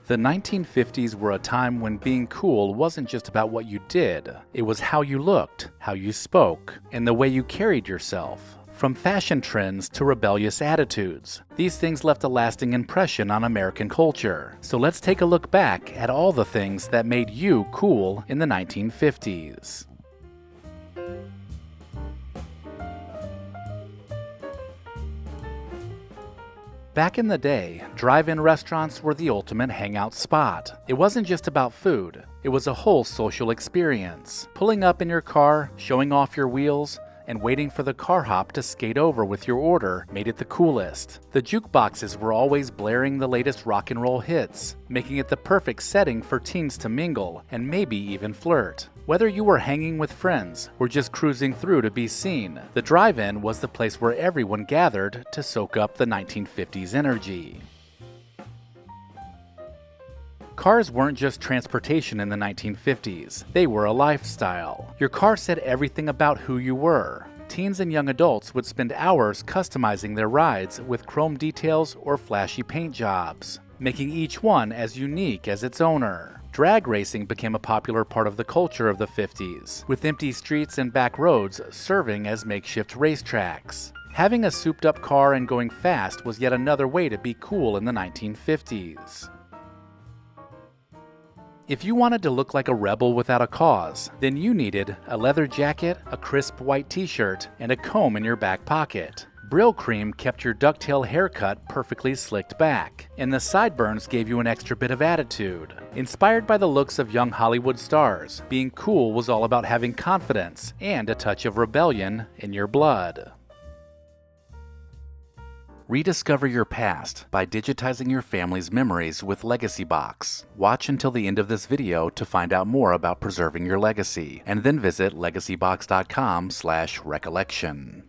The 1950s were a time when being cool wasn't just about what you did. It was how you looked, how you spoke, and the way you carried yourself. From fashion trends to rebellious attitudes, these things left a lasting impression on American culture. So let's take a look back at all the things that made you cool in the 1950s. Back in the day, drive-in restaurants were the ultimate hangout spot. It wasn't just about food, it was a whole social experience. Pulling up in your car, showing off your wheels, and waiting for the car hop to skate over with your order made it the coolest. The jukeboxes were always blaring the latest rock and roll hits, making it the perfect setting for teens to mingle and maybe even flirt. Whether you were hanging with friends or just cruising through to be seen, the drive-in was the place where everyone gathered to soak up the 1950s energy. Cars weren't just transportation in the 1950s, they were a lifestyle. Your car said everything about who you were. Teens and young adults would spend hours customizing their rides with chrome details or flashy paint jobs, making each one as unique as its owner. Drag racing became a popular part of the culture of the 50s, with empty streets and back roads serving as makeshift racetracks. Having a souped-up car and going fast was yet another way to be cool in the 1950s. If you wanted to look like a rebel without a cause, then you needed a leather jacket, a crisp white t-shirt, and a comb in your back pocket. Brill cream kept your ducktail haircut perfectly slicked back, and the sideburns gave you an extra bit of attitude. Inspired by the looks of young Hollywood stars, being cool was all about having confidence and a touch of rebellion in your blood. Rediscover your past by digitizing your family's memories with LEGACYBOX. Watch until the end of this video to find out more about preserving your legacy, and then visit legacybox.com/recollection.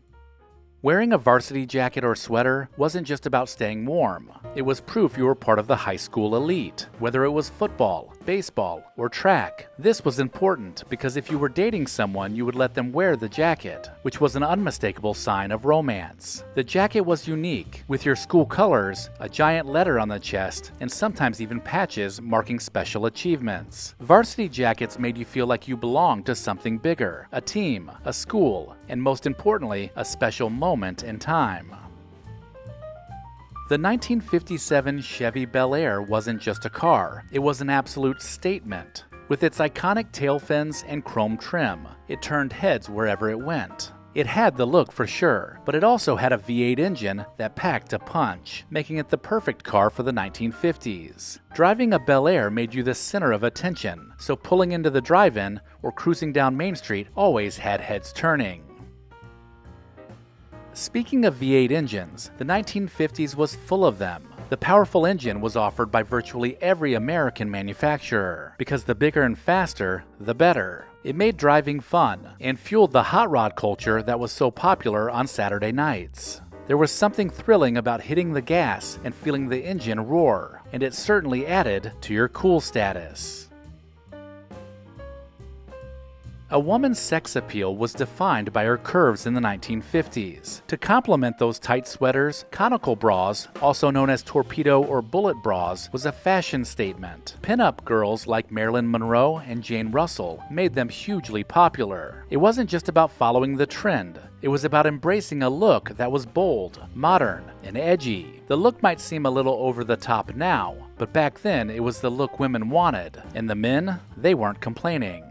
Wearing a varsity jacket or sweater wasn't just about staying warm. It was proof you were part of the high school elite, whether it was football, baseball, or track. This was important because if you were dating someone, you would let them wear the jacket, which was an unmistakable sign of romance. The jacket was unique, with your school colors, a giant letter on the chest, and sometimes even patches marking special achievements. Varsity jackets made you feel like you belonged to something bigger, a team, a school, and most importantly, a special moment in time. The 1957 Chevy Bel Air wasn't just a car, it was an absolute statement. With its iconic tail fins and chrome trim, it turned heads wherever it went. It had the look for sure, but it also had a V8 engine that packed a punch, making it the perfect car for the 1950s. Driving a Bel Air made you the center of attention, so pulling into the drive-in or cruising down Main Street always had heads turning. Speaking of V8 engines, the 1950s was full of them. The powerful engine was offered by virtually every American manufacturer, because the bigger and faster, the better. It made driving fun, and fueled the hot rod culture that was so popular on Saturday nights. There was something thrilling about hitting the gas and feeling the engine roar, and it certainly added to your cool status. A woman's sex appeal was defined by her curves in the 1950s. To complement those tight sweaters, conical bras, also known as torpedo or bullet bras, was a fashion statement. Pin-up girls like Marilyn Monroe and Jane Russell made them hugely popular. It wasn't just about following the trend. It was about embracing a look that was bold, modern, and edgy. The look might seem a little over the top now, but back then it was the look women wanted, and the men, they weren't complaining.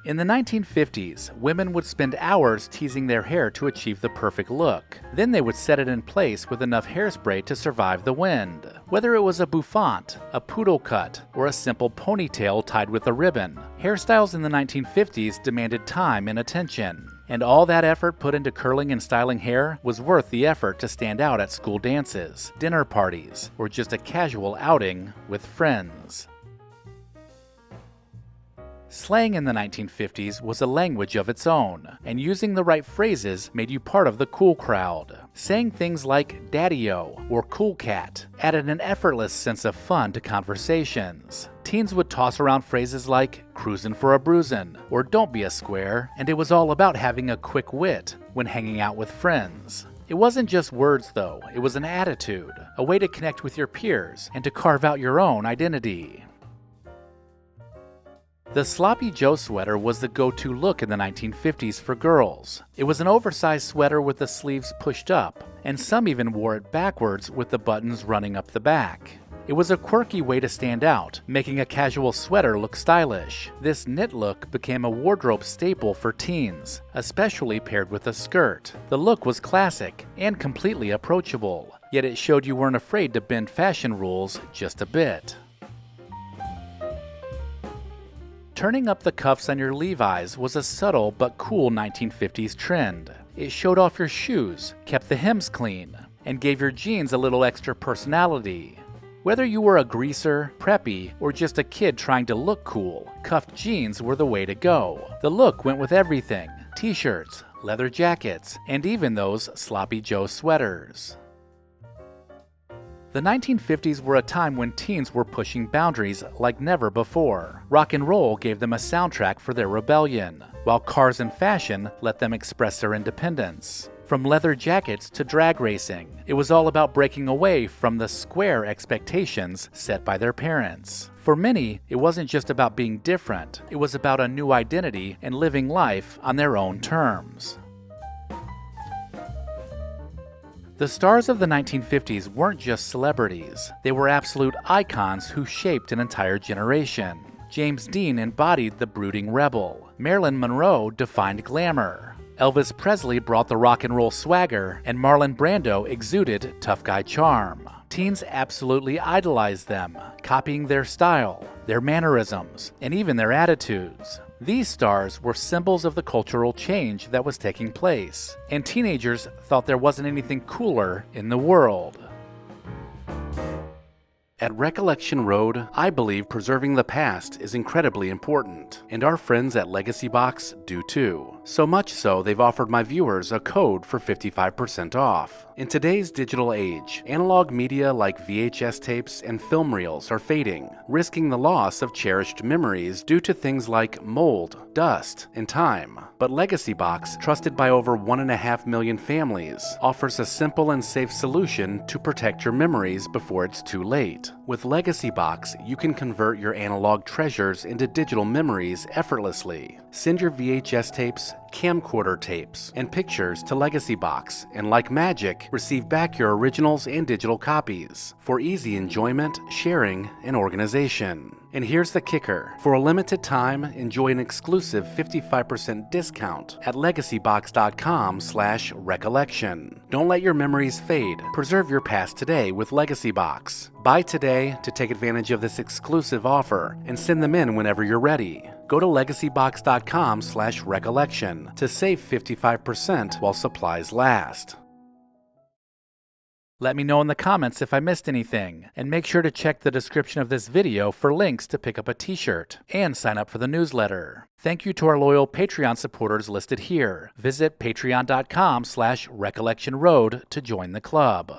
In the 1950s, women would spend hours teasing their hair to achieve the perfect look. Then they would set it in place with enough hairspray to survive the wind. Whether it was a bouffant, a poodle cut, or a simple ponytail tied with a ribbon, hairstyles in the 1950s demanded time and attention. And all that effort put into curling and styling hair was worth the effort to stand out at school dances, dinner parties, or just a casual outing with friends. Slang in the 1950s was a language of its own, and using the right phrases made you part of the cool crowd. Saying things like daddy-o or cool cat added an effortless sense of fun to conversations. Teens would toss around phrases like cruisin' for a bruisin' or don't be a square, and it was all about having a quick wit when hanging out with friends. It wasn't just words though, it was an attitude, a way to connect with your peers and to carve out your own identity. The Sloppy Joe sweater was the go-to look in the 1950s for girls. It was an oversized sweater with the sleeves pushed up, and some even wore it backwards with the buttons running up the back. It was a quirky way to stand out, making a casual sweater look stylish. This knit look became a wardrobe staple for teens, especially paired with a skirt. The look was classic and completely approachable, yet it showed you weren't afraid to bend fashion rules just a bit. Turning up the cuffs on your Levi's was a subtle but cool 1950s trend. It showed off your shoes, kept the hems clean, and gave your jeans a little extra personality. Whether you were a greaser, preppy, or just a kid trying to look cool, cuffed jeans were the way to go. The look went with everything: t-shirts, leather jackets, and even those Sloppy Joe sweaters. The 1950s were a time when teens were pushing boundaries like never before. Rock and roll gave them a soundtrack for their rebellion, while cars and fashion let them express their independence. From leather jackets to drag racing, it was all about breaking away from the square expectations set by their parents. For many, it wasn't just about being different, it was about a new identity and living life on their own terms. The stars of the 1950s weren't just celebrities, they were absolute icons who shaped an entire generation. James Dean embodied the brooding rebel. Marilyn Monroe defined glamour. Elvis Presley brought the rock and roll swagger, and Marlon Brando exuded tough guy charm. Teens absolutely idolized them, copying their style, their mannerisms, and even their attitudes. These stars were symbols of the cultural change that was taking place, and teenagers thought there wasn't anything cooler in the world. At Recollection Road, I believe preserving the past is incredibly important, and our friends at LEGACYBOX do too. So much so, they've offered my viewers a code for 55% off. In today's digital age, analog media like VHS tapes and film reels are fading, risking the loss of cherished memories due to things like mold, dust, and time. But LEGACYBOX, trusted by over 1.5 million families, offers a simple and safe solution to protect your memories before it's too late. With LEGACYBOX, you can convert your analog treasures into digital memories effortlessly. Send your VHS tapes, camcorder tapes, and pictures to LEGACYBOX, and like magic, receive back your originals and digital copies for easy enjoyment, sharing, and organization. And here's the kicker. For a limited time, enjoy an exclusive 55% discount at legacybox.com/recollection. Don't let your memories fade. Preserve your past today with LEGACYBOX. Buy today to take advantage of this exclusive offer and send them in whenever you're ready. Go to legacybox.com/recollection to save 55% while supplies last. Let me know in the comments if I missed anything, and make sure to check the description of this video for links to pick up a t-shirt and sign up for the newsletter. Thank you to our loyal Patreon supporters listed here. Visit patreon.com/recollectionroad to join the club.